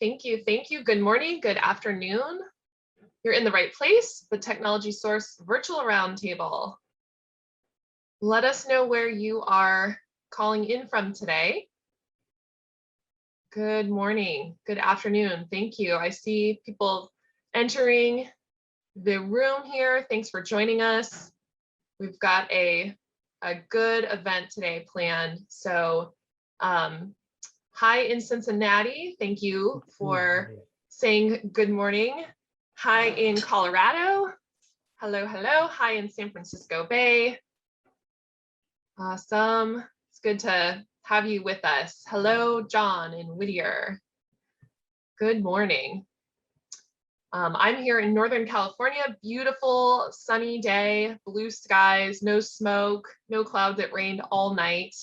Thank you. Thank you. Good morning. Good afternoon. You're in the right place, the Technology Source Virtual Roundtable. Let us know where you are calling in from today. Good morning. Good afternoon. Thank you. I see people entering the room here. Thanks for joining us. We've got a good event today planned. So hi in Cincinnati. Thank you for saying good morning. Hi in Colorado. Hello, hello. Hi in San Francisco Bay. Awesome. It's good to have you with us. Hello, John in Whittier. Good morning. I'm here in Northern California. Beautiful sunny day, blue skies, no smoke, no clouds. It rained all night.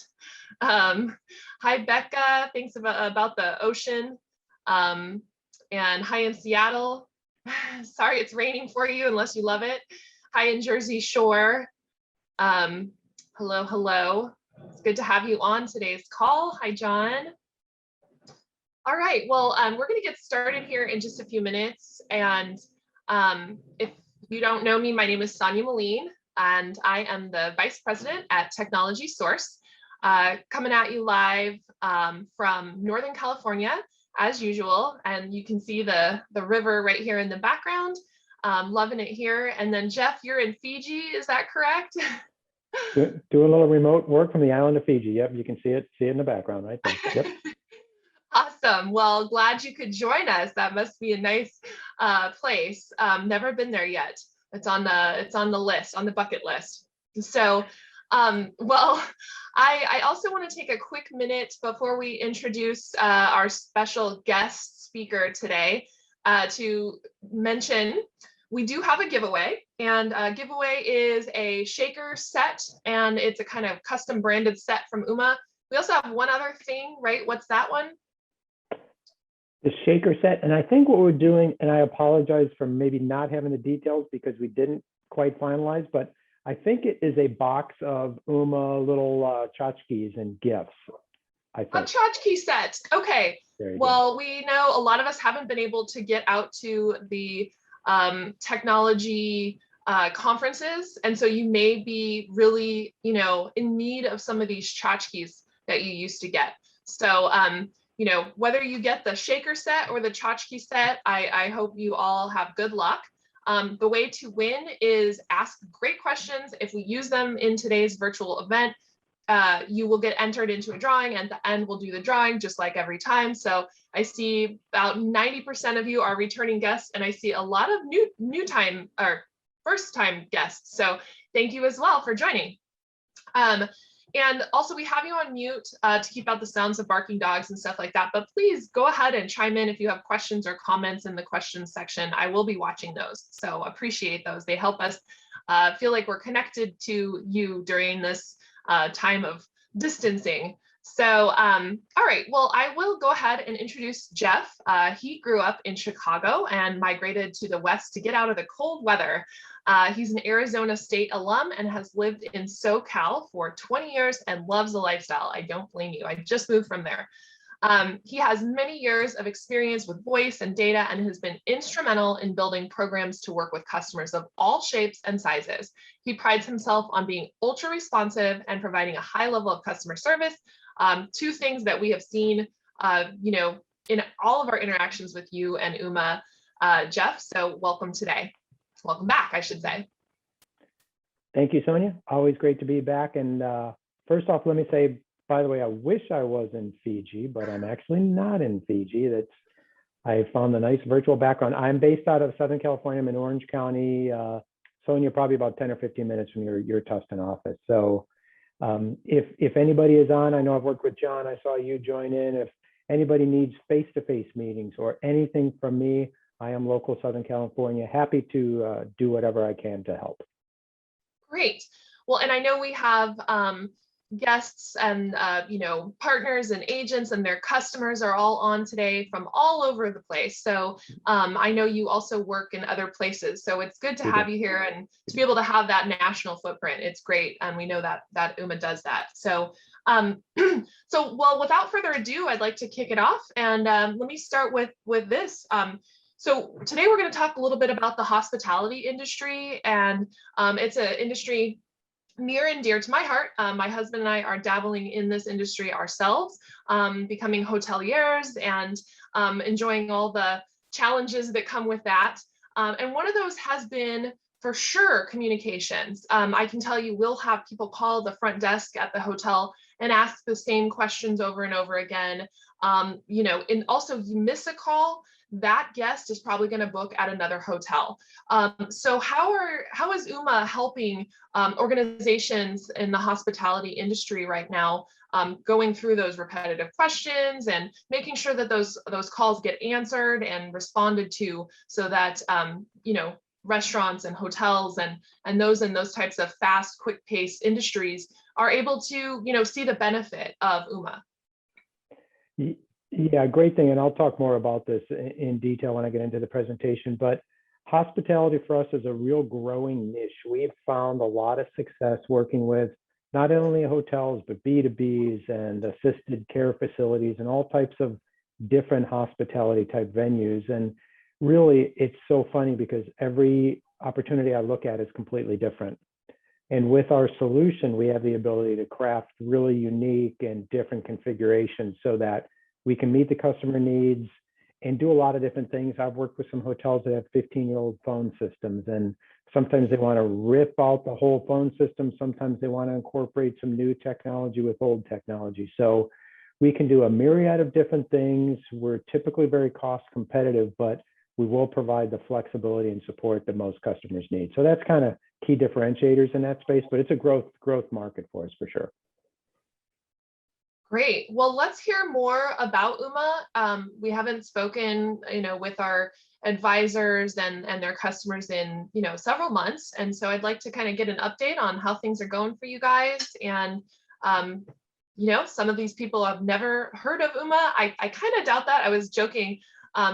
Hi, Becca. Thanks about the ocean. And hi in Seattle. Sorry it's raining for you unless you love it. Hi in Jersey Shore. Hello, hello. It's good to have you on today's call. Hi, John. All right, well, we're going to get started here in just a few minutes. And if you don't know me, my name is Sonia Moline, and I am the Vice President at Technology Source, coming at you live from Northern California, as usual. And you can see the river right here in the background. Loving it here. And then Jeff, you're in Fiji, is that correct? Do a little remote work from the island of Fiji. Yep, you can see it in the background right there. Yep. Awesome. Well, glad you could join us. That must be a nice place. Never been there yet. It's on the list, on the bucket list. So, well, I also want to take a quick minute before we introduce our special guest speaker today to mention we do have a giveaway, and a giveaway is a shaker set, and it's a kind of custom branded set from Uma. We also have one other thing, right? What's that one? The shaker set, and I think what we're doing, and I apologize for maybe not having the details because we didn't quite finalize, but I think it is a box of Uma little tchotchkes and gifts. I think. A tchotchke set. Okay. Well, we know a lot of us haven't been able to get out to the technology conferences, and so you may be really, in need of some of these tchotchkes that you used to get. So, whether you get the shaker set or the tchotchke set, I hope you all have good luck. The way to win is ask great questions. If we use them in today's virtual event, you will get entered into a drawing, and at the end we'll do the drawing just like every time. So I see about 90% of you are returning guests, and I see a lot of new time or first time guests. So thank you as well for joining. And also we have you on mute to keep out the sounds of barking dogs and stuff like that, but please go ahead and chime in if you have questions or comments in the questions section. I will be watching those, so appreciate those. They help us feel like we're connected to you during this time of distancing. So, all right, well, I will go ahead and introduce Jeff. He grew up in Chicago and migrated to the West to get out of the cold weather. He's an Arizona State alum and has lived in SoCal for 20 years and loves the lifestyle. I don't blame you. I just moved from there. He has many years of experience with voice and data and has been instrumental in building programs to work with customers of all shapes and sizes. He prides himself on being ultra responsive and providing a high level of customer service. Two things that we have seen, in all of our interactions with you and Uma, Jeff. So welcome today. Welcome back, I should say. Thank you, Sonia. Always great to be back. And first off, let me say, by the way, I wish I was in Fiji, but I'm actually not in Fiji. I found a nice virtual background. I'm based out of Southern California. I'm in Orange County. Sonia, probably about 10 or 15 minutes from your Tustin office. So if anybody is on, I know I've worked with John. I saw you join in. If anybody needs face-to-face meetings or anything from me, I am local Southern California. Happy to do whatever I can to help. Great. Well, and I know we have guests and partners and agents and their customers are all on today from all over the place. So I know you also work in other places. So it's good to have you here and to be able to have that national footprint. It's great. And we know that Uma does that. So Well, without further ado, I'd like to kick it off, and let me start with this. So today we're going to talk a little bit about the hospitality industry, and it's an industry near and dear to my heart. My husband and I are dabbling in this industry ourselves, becoming hoteliers and enjoying all the challenges that come with that. And one of those has been, for sure, communications. I can tell you, we'll have people call the front desk at the hotel and ask the same questions over and over again. And also, you miss a call, that guest is probably going to book at another hotel. So how is UMA helping organizations in the hospitality industry right now, going through those repetitive questions and making sure that those calls get answered and responded to, so that restaurants and hotels and those types of fast, quick-paced industries are able to see the benefit of UMA? Yeah, great thing. And I'll talk more about this in detail when I get into the presentation. But hospitality for us is a real growing niche. We've found a lot of success working with not only hotels, but B2Bs and assisted care facilities and all types of different hospitality type venues. And really, it's so funny because every opportunity I look at is completely different. And with our solution, we have the ability to craft really unique and different configurations so that we can meet the customer needs and do a lot of different things. I've worked with some hotels that have 15-year-old phone systems, and sometimes they want to rip out the whole phone system. Sometimes they want to incorporate some new technology with old technology. So we can do a myriad of different things. We're typically very cost competitive, but we will provide the flexibility and support that most customers need. So that's kind of key differentiators in that space, but it's a growth market for us for sure. Great. Well, let's hear more about UMA. We haven't spoken, with our advisors and their customers in, several months. And so I'd like to kind of get an update on how things are going for you guys. And, some of these people have never heard of UMA. I kind of doubt that. I was joking.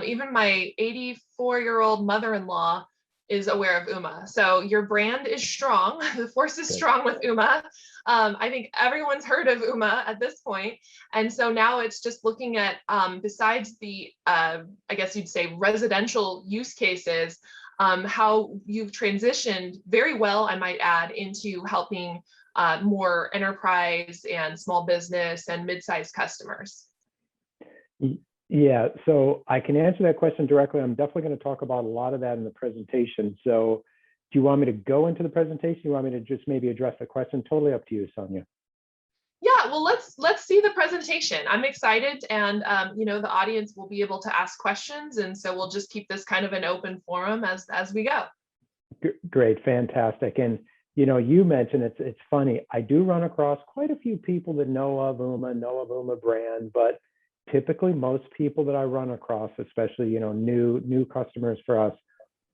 Even my 84-year-old mother-in-law is aware of UMA. So your brand is strong. The force is strong with UMA. I think everyone's heard of UMA at this point. And so now it's just looking at, besides the, I guess you'd say, residential use cases, how you've transitioned very well, I might add, into helping more enterprise and small business and mid-sized customers. Yeah, so I can answer that question directly. I'm definitely going to talk about a lot of that in the presentation. So do you want me to go into the presentation? You want me to just maybe address the question? Totally up to you, Sonia. Yeah, well, let's see the presentation. I'm excited, and the audience will be able to ask questions, and so we'll just keep this kind of an open forum as we go. Great, fantastic. And you mentioned it's funny. I do run across quite a few people that know of UMA brand, but typically most people that I run across, especially new customers for us,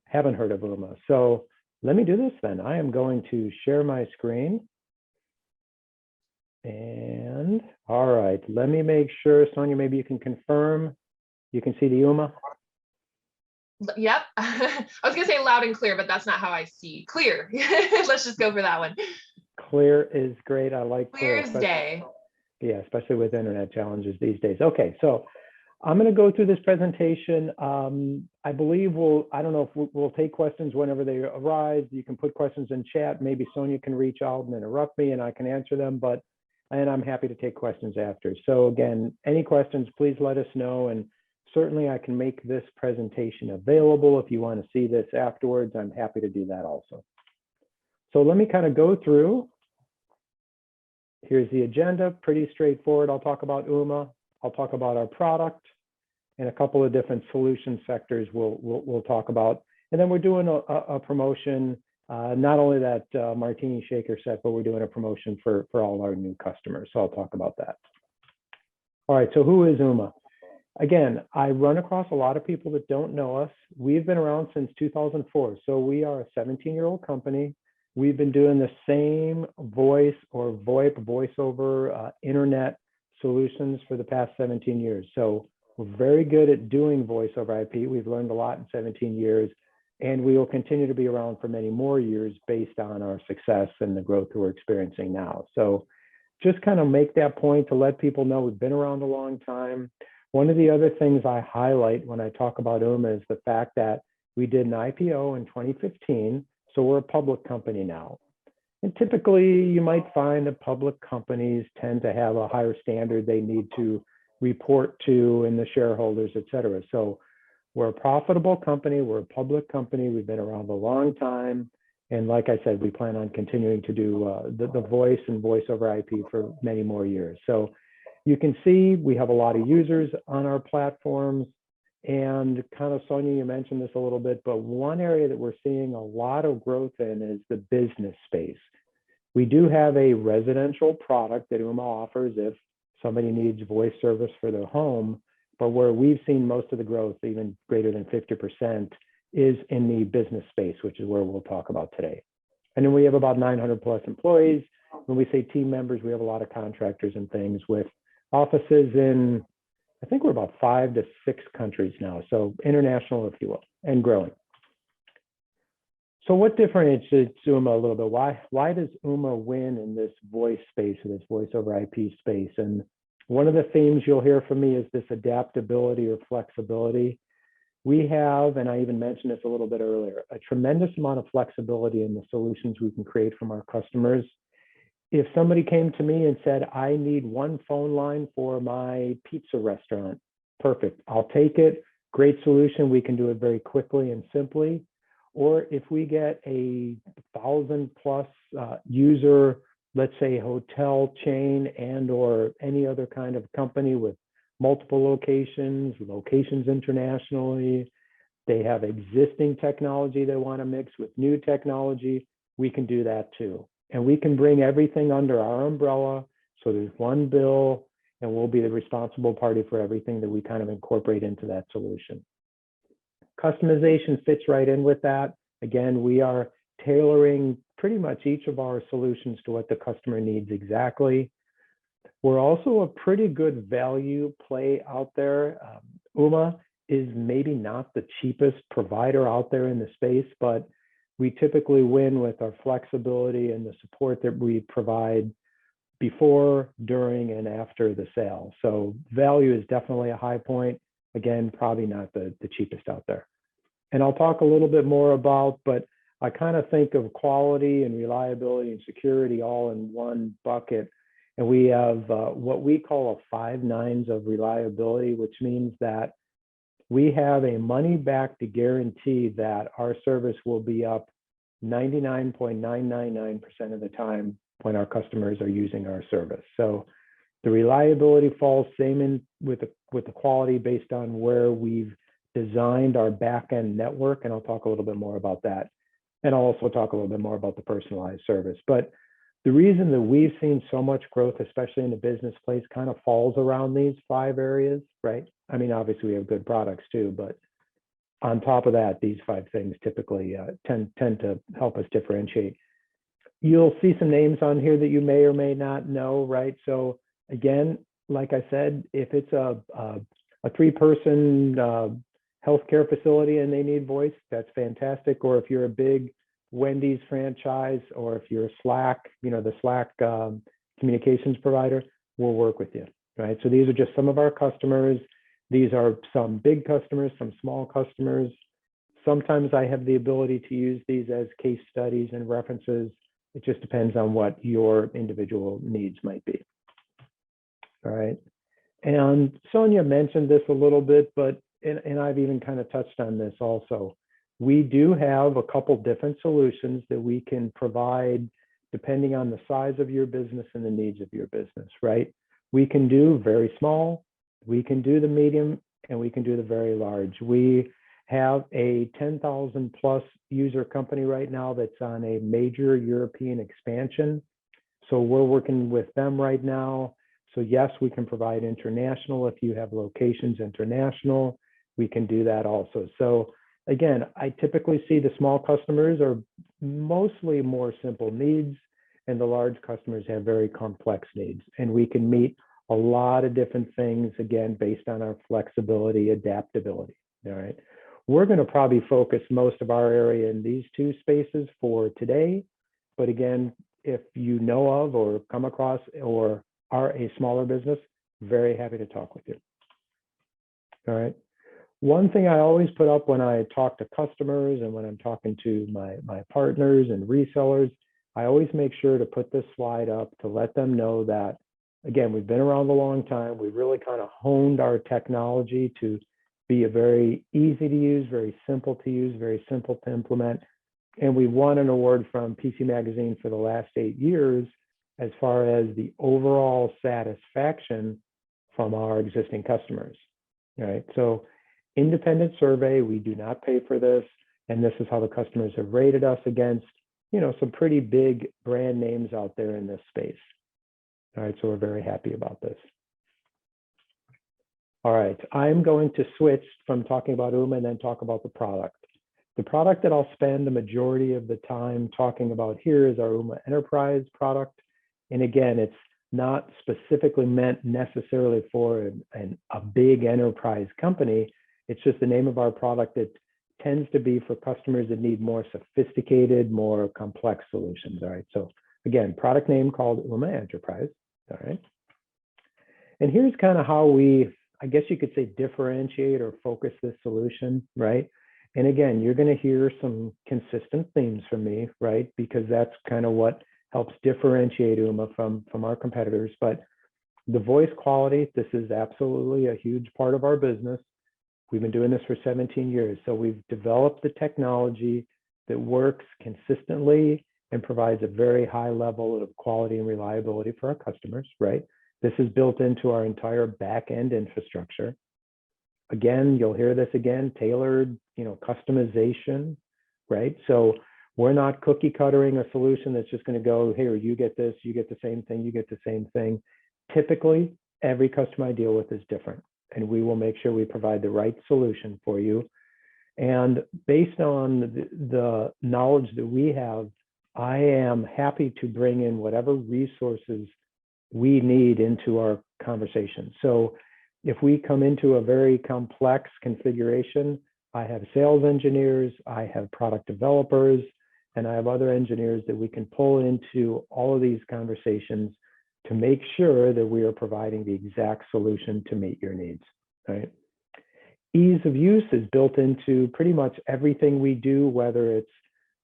haven't heard of UMA. So let me do this then. I am going to share my screen. And all right, let me make sure, Sonia, maybe you can confirm you can see the UMA. Yep. I was gonna say loud and clear, but that's not how I see clear. Let's just go for that one. Clear is great. I like clear as day. Yeah, especially with internet challenges these days. Okay, so I'm going to go through this presentation. I believe I don't know if we'll take questions whenever they arise. You can put questions in chat. Maybe Sonia can reach out and interrupt me and I can answer them, and I'm happy to take questions after. So again, any questions, please let us know. And certainly I can make this presentation available. If you want to see this afterwards, I'm happy to do that also. So let me kind of go through. Here's the agenda, pretty straightforward. I'll talk about UMA. I'll talk about our product and a couple of different solution sectors we'll talk about. And then we're doing a promotion, not only that martini shaker set, but we're doing a promotion for all our new customers. So I'll talk about that. All right, so who is UMA? Again, I run across a lot of people that don't know us. We've been around since 2004. So we are a 17-year-old company. We've been doing the same voice or VoIP, voice over internet solutions for the past 17 years. So we're very good at doing voice over IP. We've learned a lot in 17 years, and we will continue to be around for many more years based on our success and the growth we're experiencing now. So just kind of make that point to let people know we've been around a long time. One of the other things I highlight when I talk about UMA is the fact that we did an IPO in 2015, so we're a public company now. And typically, you might find that public companies tend to have a higher standard they need to report to and the shareholders, et cetera. So we're a profitable company, we're a public company, we've been around a long time. And like I said, we plan on continuing to do the voice and voice over IP for many more years. So you can see we have a lot of users on our platforms. And kind of, Sonia, you mentioned this a little bit, but one area that we're seeing a lot of growth in is the business space. We do have a residential product that UMA offers if somebody needs voice service for their home, but where we've seen most of the growth, even greater than 50%, is in the business space, which is where we'll talk about today. And then we have about 900 plus employees. When we say team members, we have a lot of contractors and things with offices in, I think we're about 5 to 6 countries now. So international, if you will, and growing. So what differentiates UMA a little bit? Why does UMA win in this voice space, or this voice over IP space? And one of the themes you'll hear from me is this adaptability or flexibility. We have, and I even mentioned this a little bit earlier, a tremendous amount of flexibility in the solutions we can create from our customers. If somebody came to me and said, I need one phone line for my pizza restaurant, perfect, I'll take it. Great solution. We can do it very quickly and simply. Or if we get a 1,000 plus user, let's say hotel chain and or any other kind of company with multiple locations internationally, they have existing technology they want to mix with new technology, we can do that too. And we can bring everything under our umbrella. So there's one bill and we'll be the responsible party for everything that we kind of incorporate into that solution. Customization fits right in with that. Again, we are tailoring pretty much each of our solutions to what the customer needs exactly. We're also a pretty good value play out there. UMA is maybe not the cheapest provider out there in the space, but we typically win with our flexibility and the support that we provide before, during, and after the sale. So value is definitely a high point. Again, probably not the cheapest out there. And I'll talk a little bit more about, but I kind of think of quality and reliability and security all in one bucket. And we have what we call a 5 nines of reliability, which means that we have a money-back guarantee that our service will be up 99.999% of the time when our customers are using our service. So the reliability falls same in with the quality based on where we've designed our back-end network, and I'll talk a little bit more about that. And I'll also talk a little bit more about the personalized service. But the reason that we've seen so much growth, especially in the business place, kind of falls around these 5 areas, right? I mean, obviously we have good products too, but on top of that, these 5 things typically tend to help us differentiate. You'll see some names on here that you may or may not know, right? So again, like I said, if it's a 3-person healthcare facility and they need voice, that's fantastic. Or if you're a big Wendy's franchise, or if you're Slack, the Slack communications provider, we'll work with you, right? So these are just some of our customers. These are some big customers, some small customers. Sometimes I have the ability to use these as case studies and references. It just depends on what your individual needs might be. All right. And Sonia mentioned this a little bit, but, and I've even kind of touched on this also. We do have a couple different solutions that we can provide depending on the size of your business and the needs of your business, right? We can do very small, we can do the medium, and we can do the very large. We have a 10,000 plus user company right now that's on a major European expansion. So we're working with them right now. So yes, we can provide international. If you have locations international, we can do that also. So again, I typically see the small customers are mostly more simple needs, and the large customers have very complex needs. And we can meet a lot of different things, again, based on our flexibility, adaptability, all right? We're gonna probably focus most of our area in these 2 spaces for today. But again, if you know of or come across or are a smaller business, very happy to talk with you. All right. One thing I always put up when I talk to customers and when I'm talking to my partners and resellers, I always make sure to put this slide up to let them know that, again, we've been around a long time. We've really kind of honed our technology to be a very easy to use, very simple to use, very simple to implement. And we won an award from PC Magazine for the last 8 years as far as the overall satisfaction from our existing customers. All right. So independent survey, we do not pay for this. And this is how the customers have rated us against, you know, some pretty big brand names out there in this space. All right. So we're very happy about this. All right. I'm going to switch from talking about UMA and then talk about the product. The product that I'll spend the majority of the time talking about here is our UMA Enterprise product. And again, it's not specifically meant necessarily for a big enterprise company. It's just the name of our product that tends to be for customers that need more sophisticated, more complex solutions. All right. So again, product name called UMA Enterprise. All right. And here's kind of how we, I guess you could say, differentiate or focus this solution, right? And again, you're going to hear some consistent themes from me, right? Because that's kind of what helps differentiate UMA from our competitors. But the voice quality, this is absolutely a huge part of our business. We've been doing this for 17 years. So we've developed the technology that works consistently and provides a very high level of quality and reliability for our customers, right? This is built into our entire back-end infrastructure. Again, you'll hear this again, tailored, you know, customization, right? So we're not cookie cuttering a solution that's just going to go, here, you get this, you get the same thing, you get the same thing. Typically, every customer I deal with is different, and we will make sure we provide the right solution for you. And based on the knowledge that we have, I am happy to bring in whatever resources we need into our conversation. So if we come into a very complex configuration, I have sales engineers, I have product developers, and I have other engineers that we can pull into all of these conversations to make sure that we are providing the exact solution to meet your needs, right? Ease of use is built into pretty much everything we do, whether it's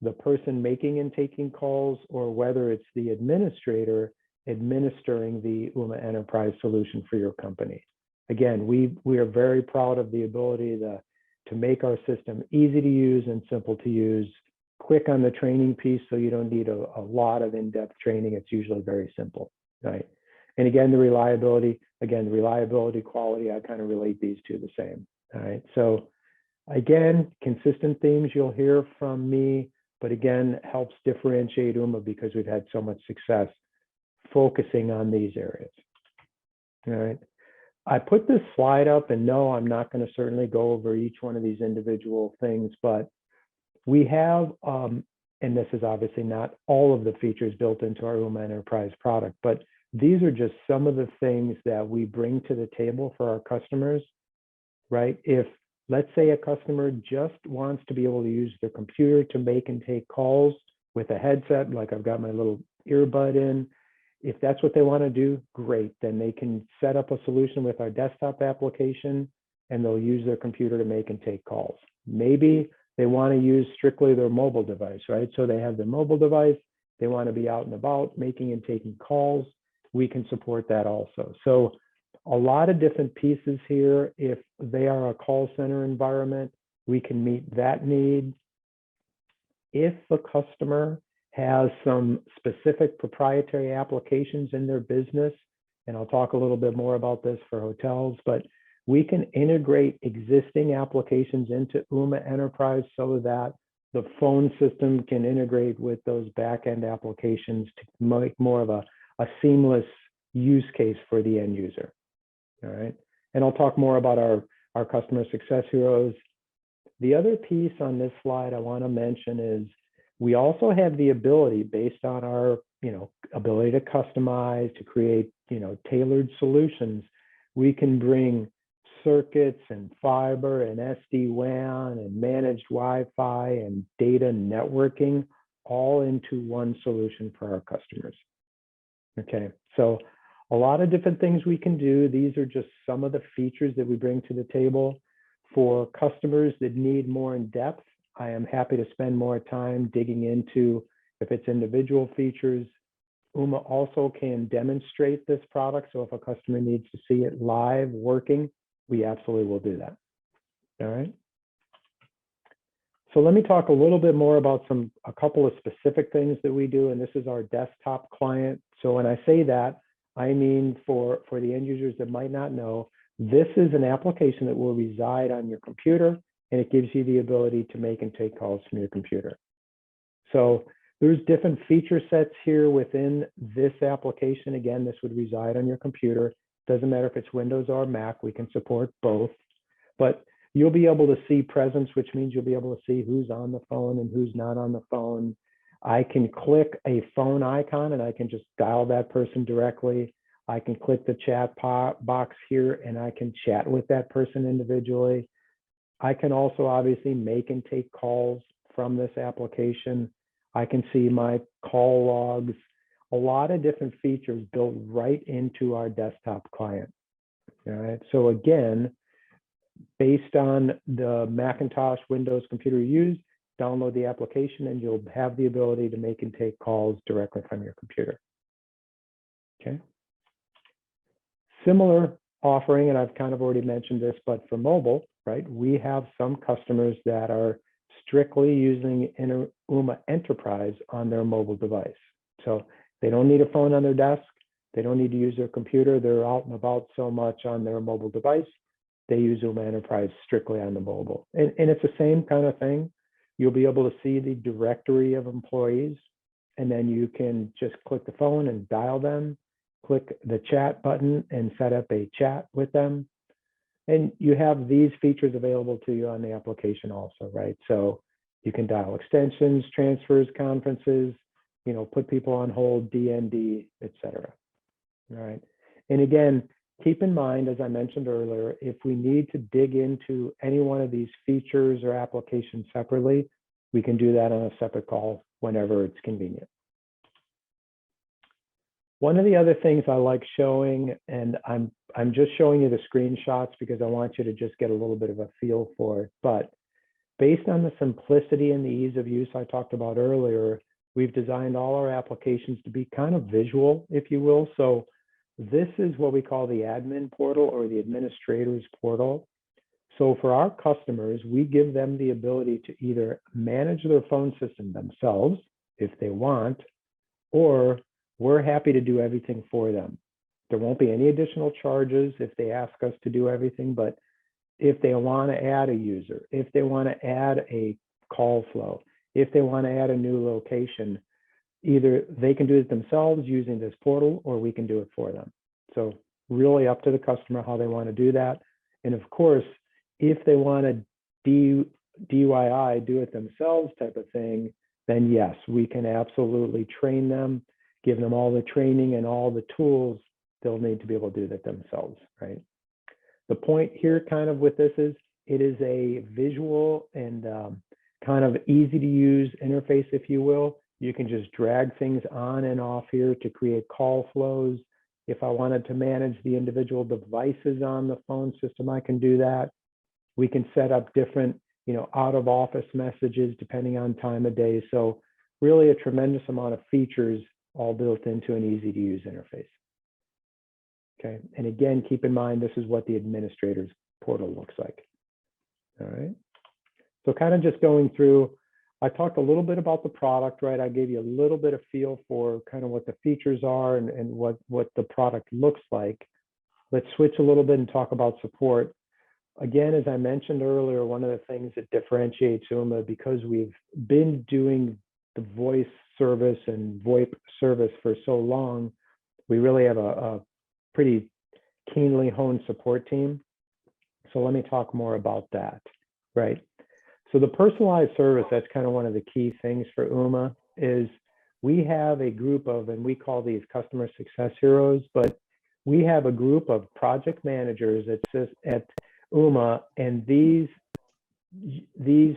the person making and taking calls or whether it's the administrator administering the UMA Enterprise solution for your company. Again, we are very proud of the ability to make our system easy to use and simple to use, quick on the training piece, so you don't need a lot of in-depth training. It's usually very simple, right? And again, the reliability, quality, I kind of relate these two the same, all right? So again, consistent themes you'll hear from me, but again, helps differentiate UMA because we've had so much success focusing on these areas, all right? I put this slide up, and no, I'm not going to certainly go over each one of these individual things, but we have, and this is obviously not all of the features built into our UMA Enterprise product, but these are just some of the things that we bring to the table for our customers, right? If, let's say, a customer just wants to be able to use their computer to make and take calls with a headset, like I've got my little earbud in, if that's what they want to do, great. Then they can set up a solution with our desktop application, and they'll use their computer to make and take calls. Maybe they want to use strictly their mobile device, right? So they have their mobile device, they want to be out and about making and taking calls. We can support that also. So a lot of different pieces here. If they are a call center environment, we can meet that need. If the customer has some specific proprietary applications in their business, and I'll talk a little bit more about this for hotels, but we can integrate existing applications into UMA Enterprise so that the phone system can integrate with those back-end applications to make more of a seamless use case for the end user, all right? And I'll talk more about our customer success heroes. The other piece on this slide I want to mention is we also have the ability, based on our, ability to customize, to create, tailored solutions, we can bring circuits and fiber and SD-Wan and managed Wi-Fi and data networking all into one solution for our customers. Okay, so a lot of different things we can do. These are just some of the features that we bring to the table. For customers that need more in depth, I am happy to spend more time digging into if it's individual features. Uma also can demonstrate this product. So if a customer needs to see it live working, we absolutely will do that. All right. So let me talk a little bit more about a couple of specific things that we do. And this is our desktop client. So when I say that, I mean for the end users that might not know, this is an application that will reside on your computer, and it gives you the ability to make and take calls from your computer. So there's different feature sets here within this application. Again, this would reside on your computer. Doesn't matter if it's Windows or Mac, we can support both. But you'll be able to see presence, which means you'll be able to see who's on the phone and who's not on the phone. I can click a phone icon and I can just dial that person directly. I can click the chat box here and I can chat with that person individually. I can also obviously make and take calls from this application. I can see my call logs, a lot of different features built right into our desktop client. All right, so again, based on the Macintosh Windows computer you use, download the application and you'll have the ability to make and take calls directly from your computer. Okay. Similar offering, and I've kind of already mentioned this, but for mobile, right, we have some customers that are strictly using Uma Enterprise on their mobile device. So they don't need a phone on their desk. They don't need to use their computer. They're out and about so much on their mobile device. They use Uma Enterprise strictly on the mobile. And it's the same kind of thing. You'll be able to see the directory of employees, and then you can just click the phone and dial them, click the chat button and set up a chat with them. And you have these features available to you on the application also, right? So you can dial extensions, transfers, conferences, you know, put people on hold, DND, et cetera. All right. And again, keep in mind, as I mentioned earlier, if we need to dig into any one of these features or applications separately, we can do that on a separate call whenever it's convenient. One of the other things I like showing, and I'm just showing you the screenshots because I want you to just get a little bit of a feel for it, but based on the simplicity and the ease of use I talked about earlier, we've designed all our applications to be kind of visual, if you will. So this is what we call the admin portal or the administrator's portal. So for our customers, we give them the ability to either manage their phone system themselves if they want, or we're happy to do everything for them. There won't be any additional charges if they ask us to do everything, but if they want to add a user, if they want to add a call flow, if they want to add a new location, either they can do it themselves using this portal or we can do it for them. So really up to the customer how they want to do that. And of course, if they want to DIY, do it themselves type of thing, then yes, we can absolutely train them, give them all the training and all the tools they'll need to be able to do that themselves, right? The point here kind of with this is it is a visual and kind of easy to use interface, if you will. You can just drag things on and off here to create call flows. If I wanted to manage the individual devices on the phone system, I can do that. We can set up different, you know, out of office messages depending on time of day. So really a tremendous amount of features all built into an easy to use interface. Okay, and again, keep in mind, this is what the administrator's portal looks like. All right, so kind of just going through, I talked a little bit about the product, right? I gave you a little bit of feel for kind of what the features are and what the product looks like. Let's switch a little bit and talk about support. Again, as I mentioned earlier, one of the things that differentiates Uma, because we've been doing the voice service and VoIP service for so long, we really have a pretty keenly honed support team. So let me talk more about that, right? So the personalized service, that's kind of one of the key things for Uma, is we have a group of, and we call these customer success heroes, but we have a group of project managers at Uma, and these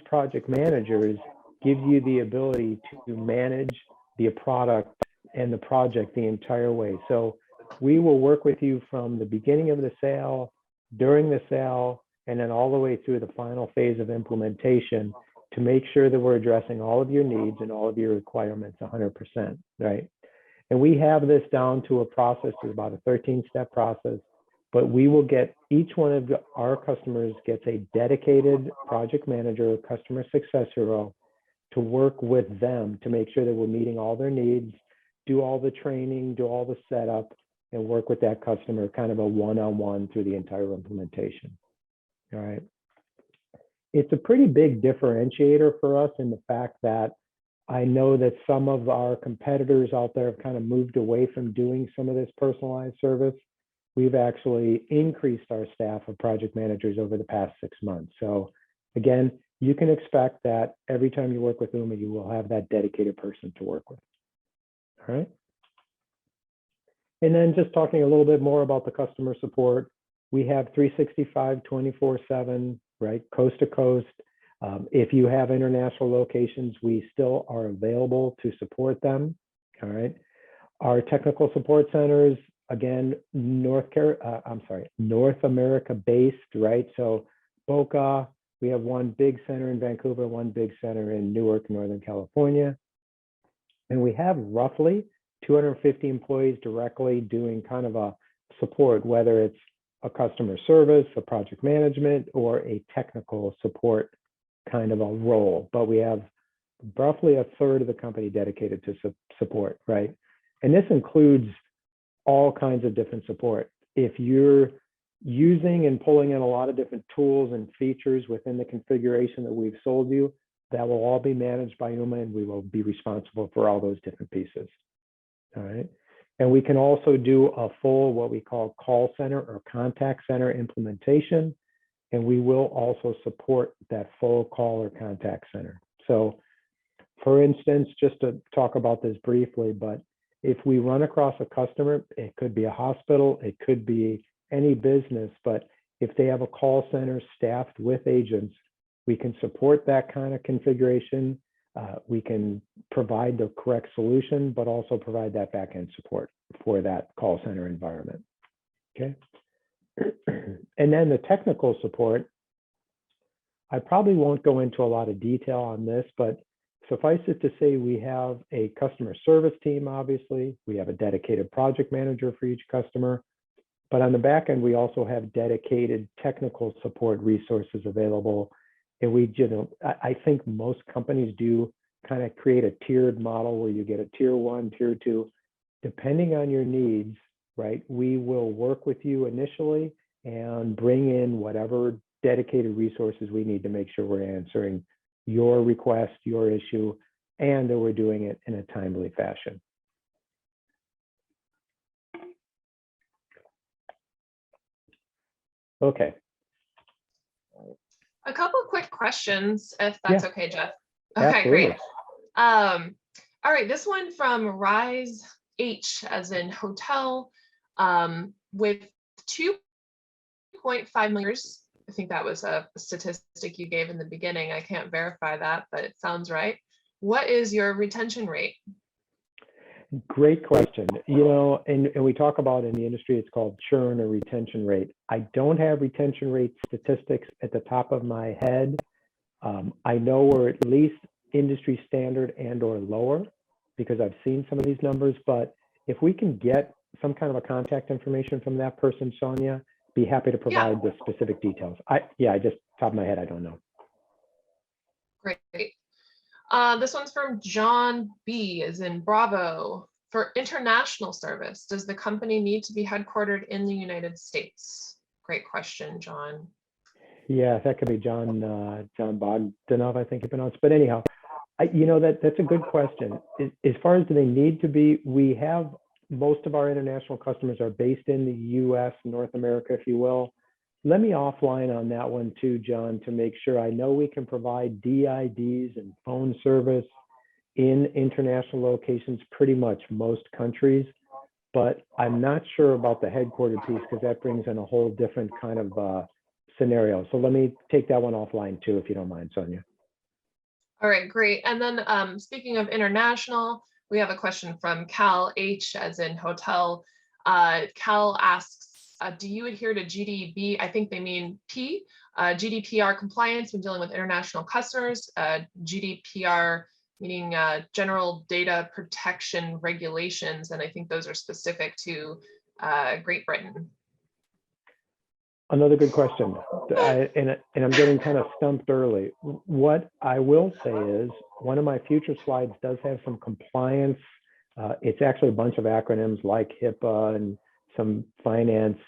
project managers gives you the ability to manage the product and the project the entire way. So we will work with you from the beginning of the sale, during the sale, and then all the way through the final phase of implementation to make sure that we're addressing all of your needs and all of your requirements 100%, right? And we have this down to a process, it's about a 13-step process, but we will get, each one of our customers gets a dedicated project manager, customer success hero, to work with them to make sure that we're meeting all their needs, do all the training, do all the setup, and work with that customer kind of a one-on-one through the entire implementation. All right. It's a pretty big differentiator for us in the fact that I know that some of our competitors out there have kind of moved away from doing some of this personalized service. We've actually increased our staff of project managers over the past 6 months. So again, you can expect that every time you work with Uma, you will have that dedicated person to work with. All right. And then just talking a little bit more about the customer support, we have 365, 24/7, right, coast to coast. If you have international locations, we still are available to support them. All right. Our technical support centers, again, North America based, right? So Boca, we have one big center in Vancouver, one big center in Newark, Northern California. And we have roughly 250 employees directly doing kind of a support, whether it's a customer service, a project management, or a technical support kind of a role. But we have roughly a third of the company dedicated to support, right? And this includes all kinds of different support. If you're using and pulling in a lot of different tools and features within the configuration that we've sold you, that will all be managed by Uma, and we will be responsible for all those different pieces. All right. And we can also do a full, what we call call center or contact center implementation. And we will also support that full call or contact center. So for instance, just to talk about this briefly, but if we run across a customer, it could be a hospital, it could be any business, but if they have a call center staffed with agents, we can support that kind of configuration. We can provide the correct solution, but also provide that backend support for that call center environment. Okay. And then the technical support, I probably won't go into a lot of detail on this, but suffice it to say, we have a customer service team, obviously. We have a dedicated project manager for each customer. But on the back end, we also have dedicated technical support resources available. And we, I think most companies do kind of create a tiered model where you get a tier 1, tier 2, depending on your needs, right? We will work with you initially and bring in whatever dedicated resources we need to make sure we're answering your request, your issue, and that we're doing it in a timely fashion. Okay. A couple quick questions, if that's okay, Jeff. Okay, Absolutely. great. All right, this one from Rise H, as in hotel, with 2.5 million. I think that was a statistic you gave in the beginning. I can't verify that, but it sounds right. What is your retention rate? Great question. You know, and we talk about in the industry, it's called churn or retention rate. I don't have retention rate statistics at the top of my head. I know we're at least industry standard and or lower because I've seen some of these numbers, but if we can get some kind of a contact information from that person, Sonia, be happy to provide the specific details. I just top of my head, I don't know. Great. This one's from John B, as in Bravo. For international service, does the company need to be headquartered in the United States? Great question, John. Yeah, that could be John Bogdanov, I think you pronounced. But anyhow, you know, that's a good question. As far as do they need to be, we have most of our international customers are based in the US, North America, if you will. Let me offline on that one too, John, to make sure. I know we can provide DIDs and phone service in international locations, pretty much most countries, but I'm not sure about the headquartered piece because that brings in a whole different kind of scenario. So let me take that one offline too, if you don't mind, Sonia. All right, great. And then speaking of international, we have a question from Cal H, as in hotel. Cal asks, do you adhere to GDB? I think they mean P, GDPR compliance when dealing with international customers, GDPR meaning general data protection regulations. And I think those are specific to Great Britain. Another good question. And I'm getting kind of stumped early. What I will say is one of my future slides does have some compliance. It's actually a bunch of acronyms like HIPAA and some finance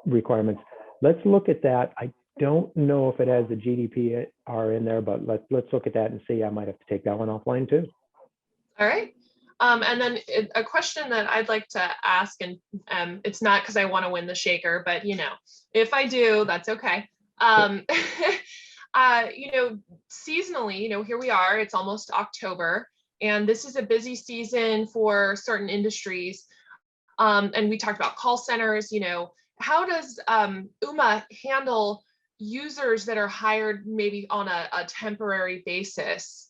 requirements. Let's look at that. I don't know if it has the GDPR in there, but let's look at that and see. I might have to take that one offline too. All right. And then a question that I'd like to ask, and it's not because I want to win the shaker, but if I do, that's okay. Seasonally, here we are, it's almost October, and this is a busy season for certain industries. And we talked about call centers, how does UMA handle users that are hired maybe on a temporary basis?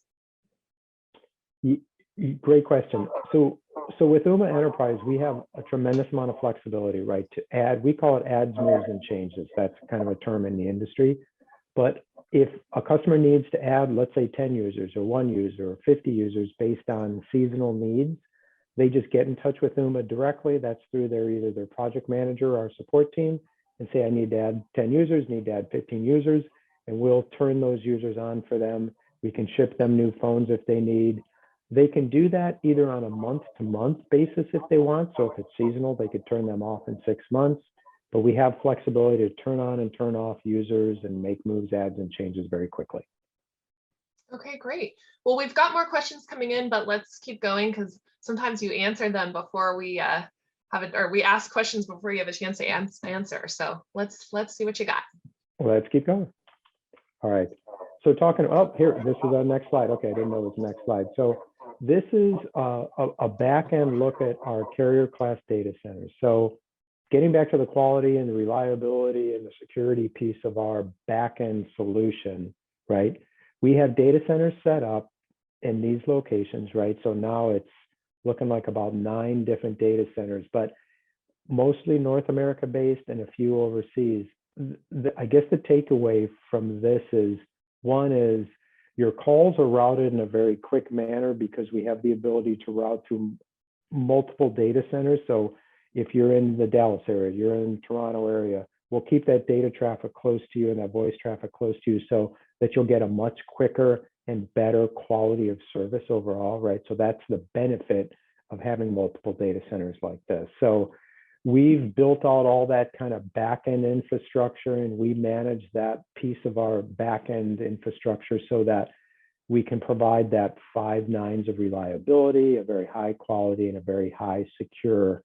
Great question. So with UMA Enterprise, we have a tremendous amount of flexibility, right? To add, we call it adds, moves, and changes. That's kind of a term in the industry. But if a customer needs to add, let's say 10 users or 1 user or 50 users based on seasonal needs, they just get in touch with UMA directly. That's through either their project manager or our support team and say, I need to add 10 users, need to add 15 users, and we'll turn those users on for them. We can ship them new phones if they need. They can do that either on a month-to-month basis if they want. So if it's seasonal, they could turn them off in 6 months. But we have flexibility to turn on and turn off users and make moves, adds, and changes very quickly. Okay, great. Well, we've got more questions coming in, but let's keep going because sometimes you answer them before we have it, or we ask questions before you have a chance to answer. So let's see what you got. Let's keep going. All right. So talking, oh, here, this is our next slide. Okay, I didn't know it was the next slide. So this is a back-end look at our carrier class data centers. So getting back to the quality and the reliability and the security piece of our back-end solution, right? We have data centers set up in these locations, right? So now it's looking like about 9 different data centers, but mostly North America based and a few overseas. I guess the takeaway from this is, one is your calls are routed in a very quick manner because we have the ability to route to multiple data centers. So if you're in the Dallas area, you're in Toronto area, we'll keep that data traffic close to you and that voice traffic close to you so that you'll get a much quicker and better quality of service overall, right? So that's the benefit of having multiple data centers like this. So we've built out all that kind of back-end infrastructure, and we manage that piece of our back-end infrastructure so that we can provide that 5 nines of reliability, a very high quality and a very high secure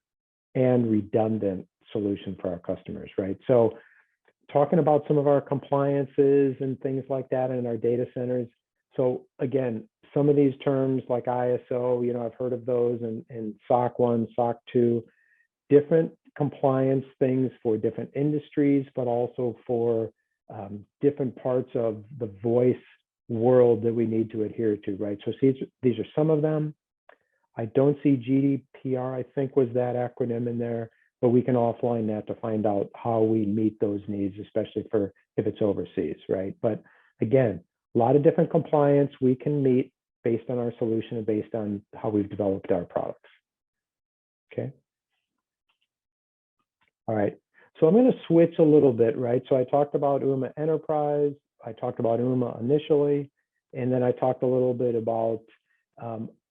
and redundant solution for our customers, right? So talking about some of our compliances and things like that in our data centers. So again, some of these terms like ISO, I've heard of those, and SOC 1, SOC 2, different compliance things for different industries, but also for different parts of the voice world that we need to adhere to, right? So these are some of them. I don't see GDPR, I think was that acronym in there, but we can offline that to find out how we meet those needs, especially for if it's overseas, right? But again, a lot of different compliance we can meet based on our solution and based on how we've developed our products. Okay. All right. So I'm going to switch a little bit, right? So I talked about UMA Enterprise. I talked about UMA initially, and then I talked a little bit about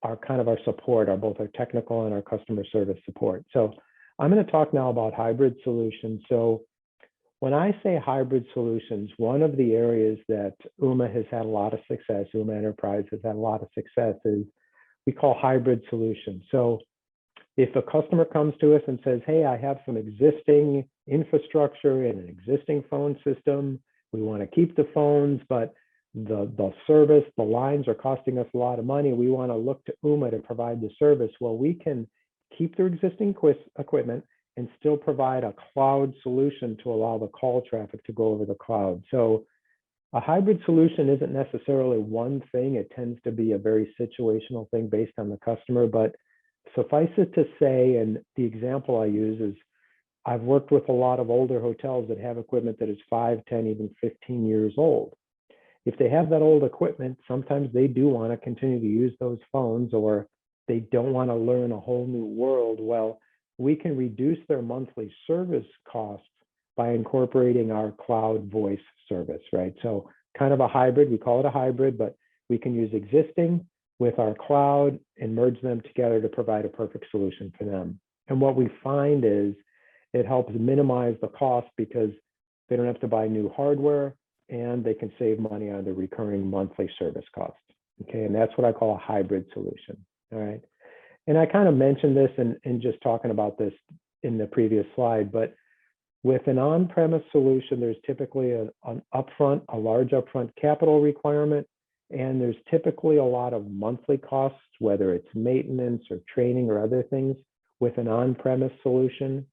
our support, both our technical and our customer service support. So I'm going to talk now about hybrid solutions. So when I say hybrid solutions, one of the areas that UMA has had a lot of success, UMA Enterprise has had a lot of success, is we call hybrid solutions. So if a customer comes to us and says, hey, I have some existing infrastructure and an existing phone system, we want to keep the phones, but the service, the lines are costing us a lot of money, we want to look to UMA to provide the service. Well, we can keep their existing equipment and still provide a cloud solution to allow the call traffic to go over the cloud. So A hybrid solution isn't necessarily one thing. It tends to be a very situational thing based on the customer, but suffice it to say, and the example I use is I've worked with a lot of older hotels that have equipment that is 5, 10, even 15 years old. If they have that old equipment, sometimes they do want to continue to use those phones, or they don't want to learn a whole new world. Well, we can reduce their monthly service costs by incorporating our cloud voice service, right? So kind of a hybrid, we call it a hybrid, but we can use existing with our cloud and merge them together to provide a perfect solution for them. And what we find is it helps minimize the cost because they don't have to buy new hardware and they can save money on the recurring monthly service costs. Okay, and that's what I call a hybrid solution. All right. And I kind of mentioned this in just talking about this in the previous slide, but with an on-premise solution, there's typically a large upfront capital requirement, and there's typically a lot of monthly costs, whether it's maintenance or training or other things with an on-premise solution.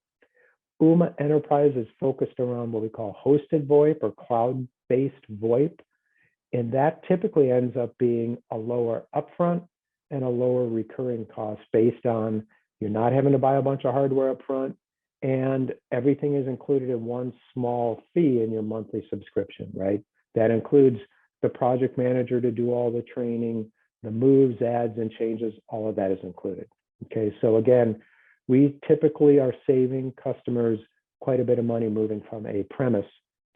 Ooma Enterprise is focused around what we call hosted VoIP or cloud-based VoIP, and that typically ends up being a lower upfront and a lower recurring cost based on you're not having to buy a bunch of hardware upfront, and everything is included in one small fee in your monthly subscription, right? That includes the project manager to do all the training, the moves, adds, and changes, all of that is included. Okay, so again, we typically are saving customers quite a bit of money moving from a premise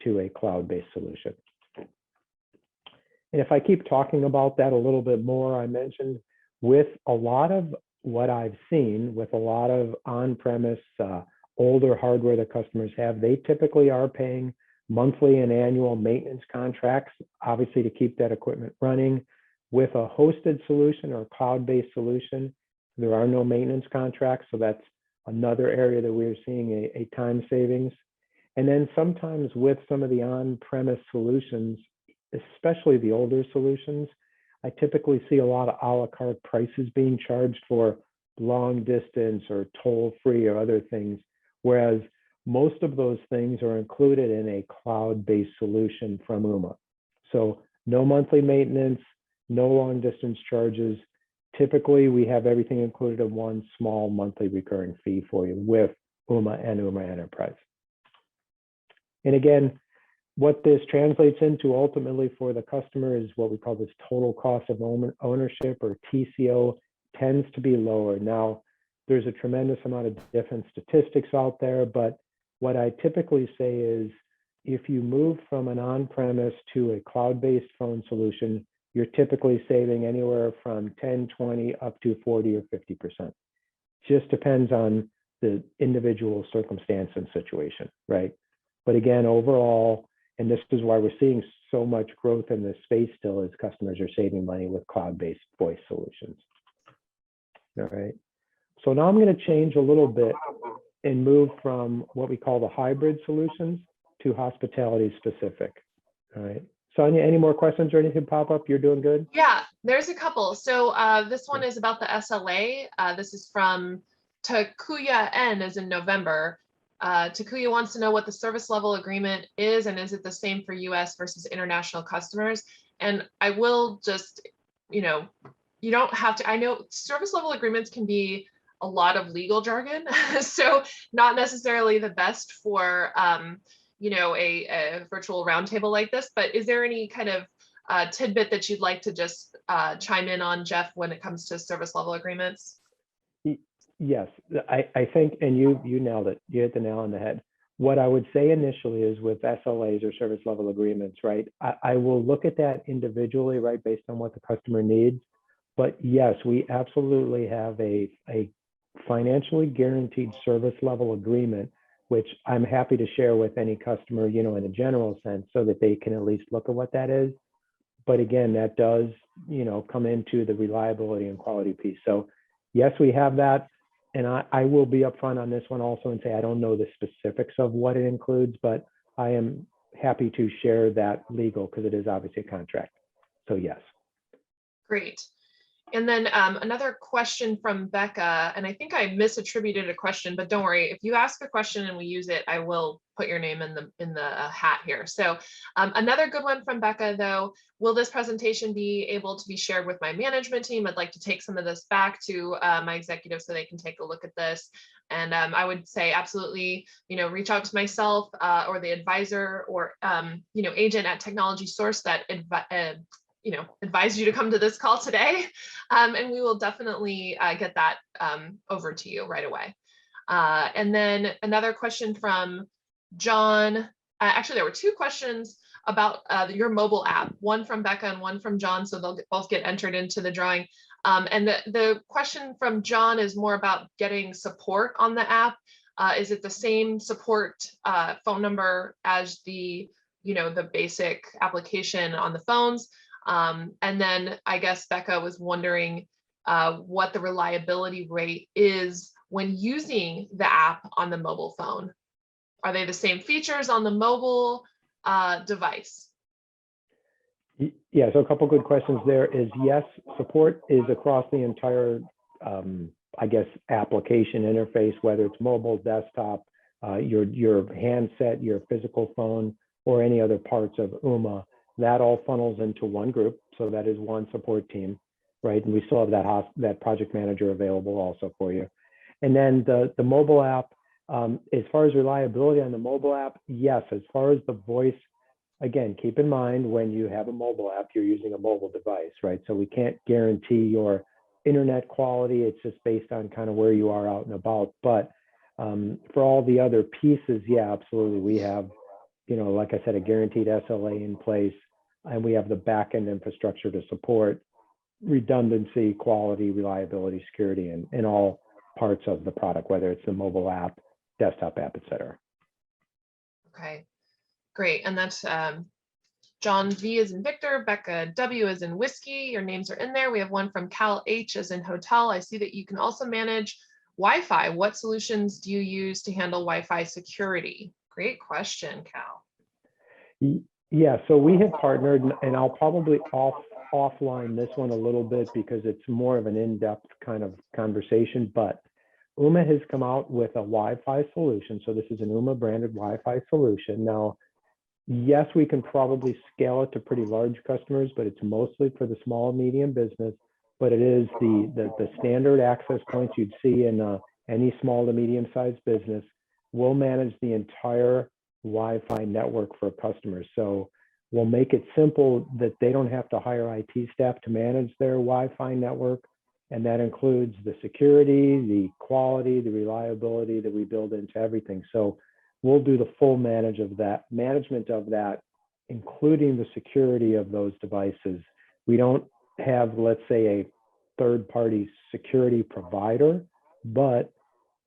to a cloud-based solution. And if I keep talking about that a little bit more, I mentioned with a lot of what I've seen with a lot of on-premise older hardware that customers have, they typically are paying monthly and annual maintenance contracts, obviously to keep that equipment running. With a hosted solution or cloud-based solution, there are no maintenance contracts, so that's another area that we're seeing a time savings. And then sometimes with some of the on-premise solutions, especially the older solutions, I typically see a lot of a la carte prices being charged for long distance or toll-free or other things, whereas most of those things are included in a cloud-based solution from Ooma. So no monthly maintenance, no long distance charges. Typically, we have everything included in one small monthly recurring fee for you with Ooma and Ooma Enterprise. And again, what this translates into ultimately for the customer is what we call this total cost of ownership, or TCO, tends to be lower. Now, there's a tremendous amount of different statistics out there, but what I typically say is if you move from an on-premise to a cloud-based phone solution, you're typically saving anywhere from 10, 20, up to 40 or 50%. Just depends on the individual circumstance and situation, right? But again, overall, and this is why we're seeing so much growth in this space still, is customers are saving money with cloud-based voice solutions. All right. So now I'm going to change a little bit and move from what we call the hybrid solutions to hospitality specific. All right. Sonia, any more questions or anything pop up? You're doing good? Yeah, there's a couple. So this one is about the SLA. This is from Takuya N, as in November. Takuya wants to know what the service level agreement is, and is it the same for US versus international customers? And I will just, you don't have to, I know service level agreements can be a lot of legal jargon, so not necessarily the best for, a virtual roundtable like this, but is there any kind of tidbit that you'd like to just chime in on, Jeff, when it comes to service level agreements? Yes, I think, and you nailed it. You hit the nail on the head. What I would say initially is with SLAs or service level agreements, right? I will look at that individually, right, based on what the customer needs. But yes, we absolutely have a financially guaranteed service level agreement, which I'm happy to share with any customer, in a general sense, so that they can at least look at what that is. But again, that does, come into the reliability and quality piece. So yes, we have that. And I will be upfront on this one also and say I don't know the specifics of what it includes, but I am happy to share that legal because it is obviously a contract. So yes. Great. And then another question from Becca, and I think I misattributed a question, but don't worry. If you ask a question and we use it, I will put your name in the hat here. So another good one from Becca, though, will this presentation be able to be shared with my management team? I'd like to take some of this back to my executives so they can take a look at this. And I would say absolutely, reach out to myself or the advisor or, agent at Technology Source that advised you to come to this call today. And we will definitely get that over to you right away. And then another question from John. Actually, there were two questions about your mobile app, one from Becca and one from John, so they'll both get entered into the drawing. And the question from John is more about getting support on the app. Is it the same support phone number as the basic application on the phones? And then I guess Becca was wondering what the reliability rate is when using the app on the mobile phone. Are they the same features on the mobile device? Yeah, so a couple good questions there is yes, support is across the entire, I guess, application interface, whether it's mobile, desktop, your handset, your physical phone, or any other parts of UMA. That all funnels into one group, so that is one support team, right? And we still have that project manager available also for you. And then the mobile app, as far as reliability on the mobile app, yes. As far as the voice, again, keep in mind when you have a mobile app, you're using a mobile device, right? So we can't guarantee your internet quality. It's just based on kind of where you are out and about. But for all the other pieces, yeah, absolutely, we have, like I said, a guaranteed SLA in place. And we have the backend infrastructure to support redundancy, quality, reliability, security, in all parts of the product, whether it's the mobile app, desktop app, et cetera. Okay, great. And that's John V as in Victor, Becca W as in whiskey. Your names are in there. We have one from Cal H as in hotel. I see that you can also manage Wi-Fi. What solutions do you use to handle Wi-Fi security? Great question, Cal. Yeah, so we have partnered, and I'll probably offline this one a little bit because it's more of an in-depth kind of conversation, but UMA has come out with a Wi-Fi solution. So this is an UMA branded Wi-Fi solution. Now, yes, we can probably scale it to pretty large customers, but it's mostly for the small and medium business, but it is the standard access points you'd see in any small to medium sized business. We'll manage the entire Wi-Fi network for customers. So we'll make it simple that they don't have to hire IT staff to manage their Wi-Fi network. And that includes the security, the quality, the reliability that we build into everything. So we'll do the full management of that, including the security of those devices. We don't have, let's say, a third-party security provider, but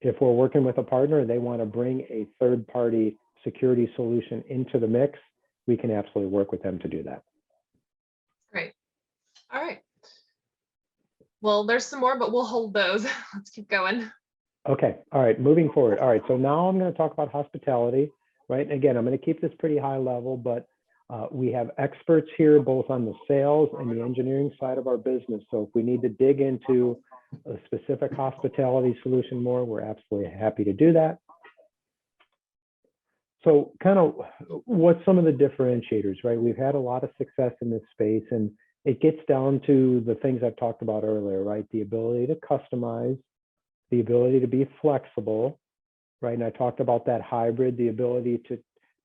if we're working with a partner and they want to bring a third-party security solution into the mix, we can absolutely work with them to do that. Great. All right. Well, there's some more, but we'll hold those. Let's keep going. Okay. All right. Moving forward. All right. So now I'm going to talk about hospitality, right? And again, I'm going to keep this pretty high level, but we have experts here, both on the sales and the engineering side of our business. So if we need to dig into a specific hospitality solution more, we're absolutely happy to do that. So kind of what's some of the differentiators, right? We've had a lot of success in this space, and it gets down to the things I've talked about earlier, right? The ability to customize, the ability to be flexible, right? And I talked about that hybrid, the ability to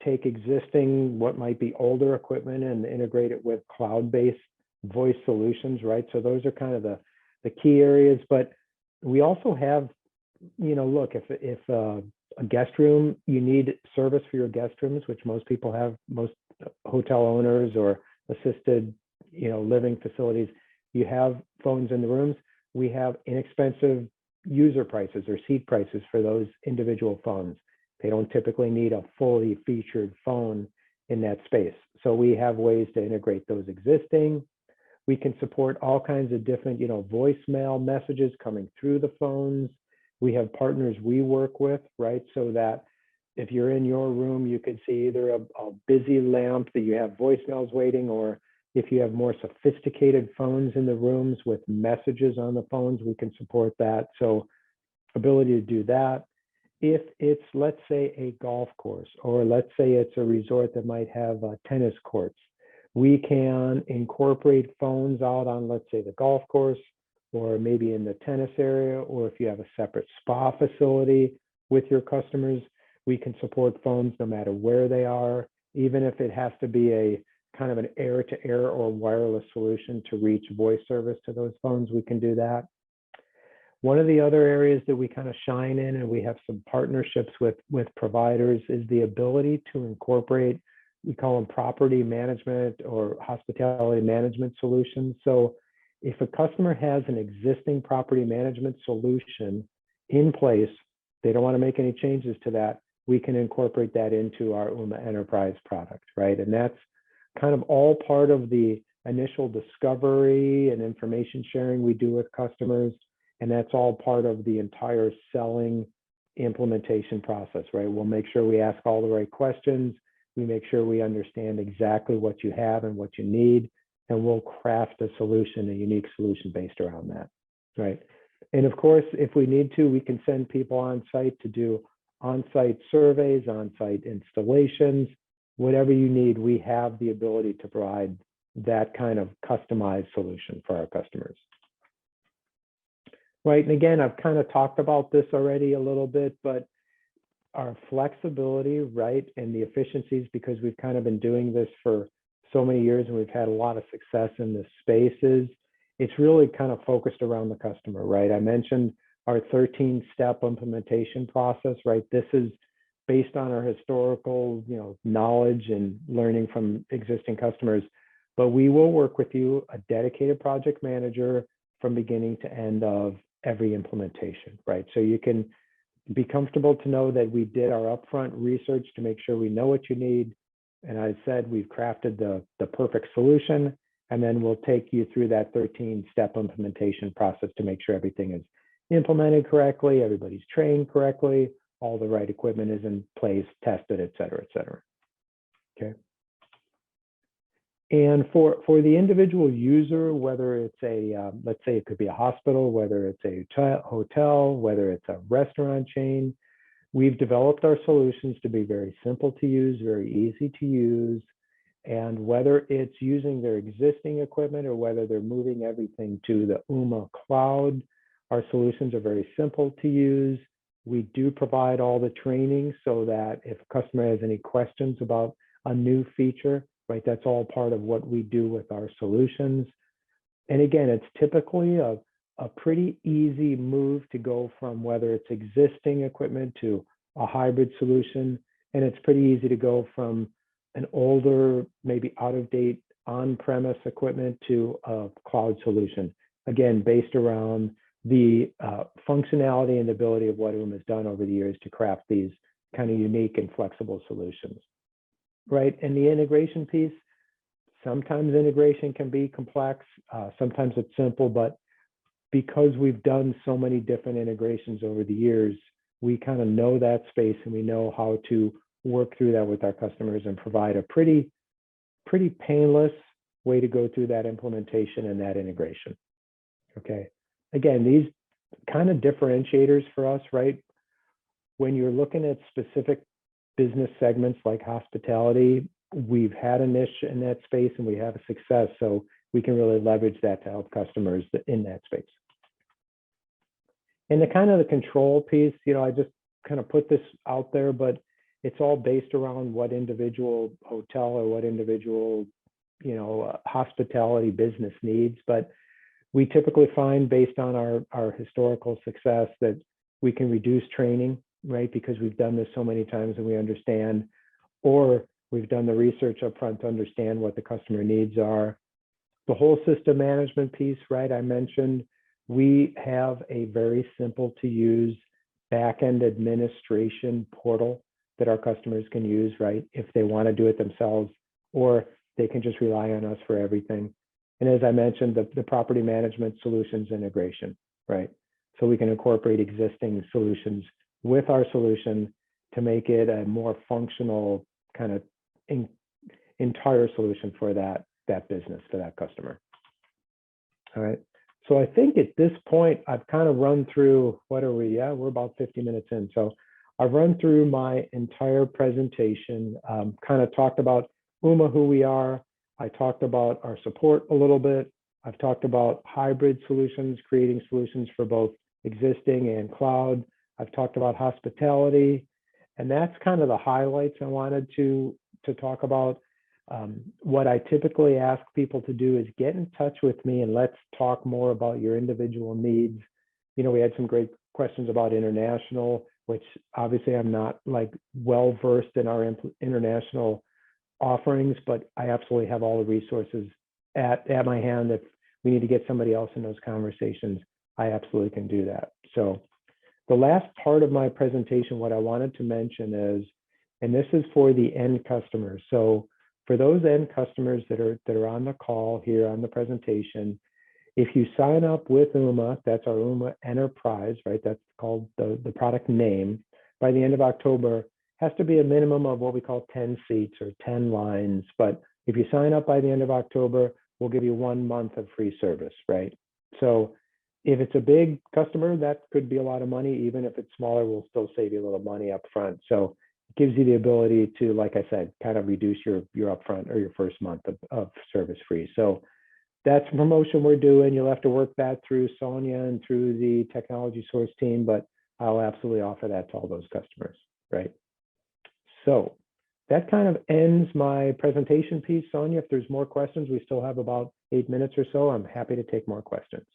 take existing, what might be older equipment and integrate it with cloud-based voice solutions, right? So those are kind of the key areas, but we also have, look, if a guest room, you need service for your guest rooms, which most people have, most hotel owners or assisted, living facilities, you have phones in the rooms. We have inexpensive user prices or seat prices for those individual phones. They don't typically need a fully featured phone in that space. So we have ways to integrate those existing. We can support all kinds of different, voicemail messages coming through the phones. We have partners we work with, right? So that if you're in your room, you could see either a busy lamp that you have voicemails waiting, or If you have more sophisticated phones in the rooms with messages on the phones, we can support that. So ability to do that. If it's, let's say, a golf course, or let's say it's a resort that might have tennis courts, we can incorporate phones out on, let's say, the golf course, or maybe in the tennis area, or if you have a separate spa facility with your customers, we can support phones no matter where they are, even if it has to be a kind of an air-to-air or wireless solution to reach voice service to those phones, we can do that. One of the other areas that we kind of shine in, and we have some partnerships with providers, is the ability to incorporate, we call them property management or hospitality management solutions. So if a customer has an existing property management solution in place, they don't want to make any changes to that, we can incorporate that into our Ooma Enterprise product, right? And that's kind of all part of the initial discovery and information sharing we do with customers. And that's all part of the entire selling implementation process, right? We'll make sure we ask all the right questions. We make sure we understand exactly what you have and what you need, and we'll craft a solution, a unique solution based around that, right? And of course, if we need to, we can send people on site to do on-site surveys, on-site installations, whatever you need, we have the ability to provide that kind of customized solution for our customers. Right, and again, I've kind of talked about this already a little bit, but our flexibility, right, and the efficiencies, because we've kind of been doing this for so many years and we've had a lot of success in this spaces, it's really kind of focused around the customer, right? I mentioned our 13-step implementation process, right? This is based on our historical, knowledge and learning from existing customers, but we will work with you, a dedicated project manager, from beginning to end of every implementation, right? So you can be comfortable to know that we did our upfront research to make sure we know what you need. And I said, we've crafted the perfect solution, and then we'll take you through that 13-step implementation process to make sure everything is implemented correctly, everybody's trained correctly, all the right equipment is in place, tested, et cetera, okay? And for the individual user, whether it's a, let's say it could be a hospital, whether it's a hotel, whether it's a restaurant chain, we've developed our solutions to be very simple to use, very easy to use. And whether it's using their existing equipment or whether they're moving everything to the Ooma cloud, our solutions are very simple to use. We do provide all the training so that if a customer has any questions about a new feature, right, that's all part of what we do with our solutions. And again, it's typically a pretty easy move to go from whether it's existing equipment to a hybrid solution. And it's pretty easy to go from an older, maybe out-of-date on-premise equipment to a cloud solution. Again, based around the functionality and ability of what Ooma has done over the years to craft these kind of unique and flexible solutions. Right, and the integration piece, sometimes integration can be complex, sometimes it's simple, but because we've done so many different integrations over the years, we kind of know that space and we know how to work through that with our customers and provide a pretty painless way to go through that implementation and that integration, okay? Again, these kind of differentiators for us, right? When you're looking at specific business segments like hospitality, we've had a niche in that space and we have a success, so we can really leverage that to help customers in that space. And the kind of the control piece, I just kind of put this out there, but it's all based around what individual hotel or what individual, hospitality business needs. But we typically find, based on our historical success, that we can reduce training, right? Because we've done this so many times and we understand, or we've done the research up front to understand what the customer needs are. The whole system management piece, right? I mentioned we have a very simple to use back-end administration portal that our customers can use, right? If they want to do it themselves, or they can just rely on us for everything. And as I mentioned, the property management solutions integration, right? So we can incorporate existing solutions with our solution to make it a more functional kind of entire solution for that that business for that customer. All right. So I think at this point, I've kind of run through, what are we? Yeah, we're about 50 minutes in. So I've run through my entire presentation, kind of talked about UMA, who we are. I talked about our support a little bit. I've talked about hybrid solutions, creating solutions for both existing and cloud. I've talked about hospitality, and that's kind of the highlights I wanted to talk about. What I typically ask people to do is get in touch with me and let's talk more about your individual needs. You know, we had some great questions about international, which obviously I'm not like well versed in our international offerings, but I absolutely have all the resources at my hand. If we need to get somebody else in those conversations, I absolutely can do that. So the last part of my presentation, what I wanted to mention is, and this is for the end customers. So for those end customers that are on the call here on the presentation, if you sign up with UMA, that's our UMA Enterprise, right? That's called the product name. By the end of October, has to be a minimum of what we call 10 seats or 10 lines. But if you sign up by the end of October, we'll give you 1 month of free service, right? So if it's a big customer, that could be a lot of money. Even if it's smaller, we'll still save you a little money up front. So it gives you the ability to, like I said, kind of reduce your upfront or your first month of service free. So that's a promotion we're doing. You'll have to work that through Sonia and through the technology source team, but I'll absolutely offer that to all those customers, right? So that kind of ends my presentation piece. Sonia, if there's more questions, we still have about 8 minutes or so. I'm happy to take more questions.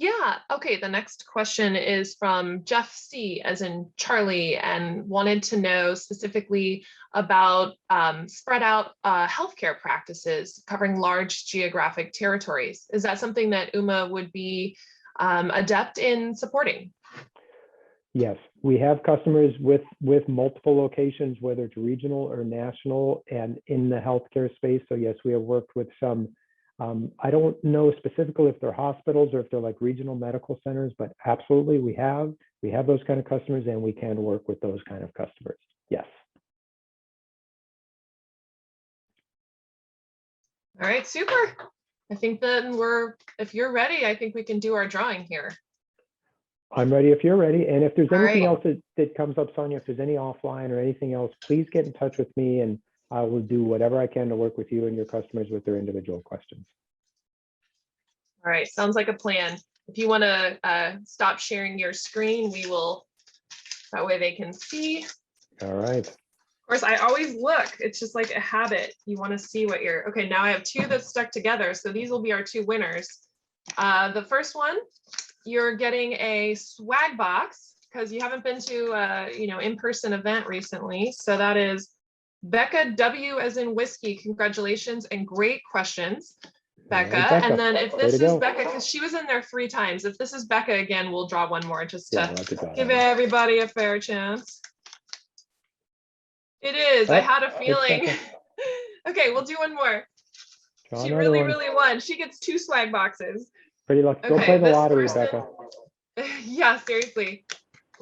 Yeah, okay, the next question is from Jeff C, as in Charlie, and wanted to know specifically about spread out healthcare practices covering large geographic territories. Is that something that UMA would be adept in supporting? Yes, we have customers with multiple locations, whether it's regional or national and in the healthcare space. So yes, we have worked with some, I don't know specifically if they're hospitals or if they're like regional medical centers, but absolutely we have those kind of customers and we can work with those kind of customers. Yes. All right, super. I think then if you're ready, I think we can do our drawing here. I'm ready if you're ready. And if there's anything else that comes up, Sonia, if there's any offline or anything else, please get in touch with me and I will do whatever I can to work with you and your customers with their individual questions. All right, sounds like a plan. If you want to stop sharing your screen, we will, that way they can see. All right. Of course, I always look. It's just like a habit. You want to see what you're, okay, now I have 2 that's stuck together. So these will be our 2 winners. The first one, you're getting a swag box because you haven't been to a in-person event recently. So that is Becca W as in whiskey. Congratulations and great questions, Becca. Right, Becca. And then if this is Becca, because she was in there 3 times, if this is Becca again, we'll draw one more just to give everybody a fair chance. It is. I had a feeling. Okay, we'll do one more. She really won. She gets 2 swag boxes. Pretty lucky. Go play the lottery, Becca. Yeah, seriously.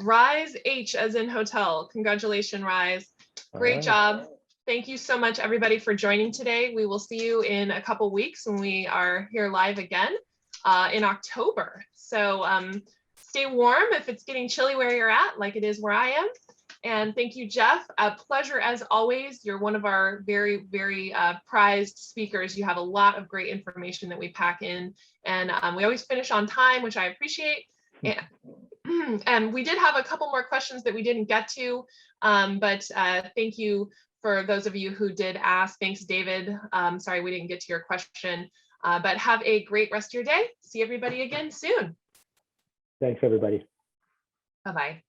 Rise H as in hotel. Congratulations, Rise. Great job. Thank you so much, everybody, for joining today. We will see you in a couple weeks when we are here live again in October. So stay warm if it's getting chilly where you're at, like it is where I am. And thank you, Jeff. A pleasure as always. You're one of our very, very prized speakers. You have a lot of great information that we pack in, and we always finish on time, which I appreciate. And we did have a couple more questions that we didn't get to, but thank you for those of you who did ask. Thanks, David. Sorry we didn't get to your question, but have a great rest of your day. See everybody again soon. Thanks, everybody. Bye-bye.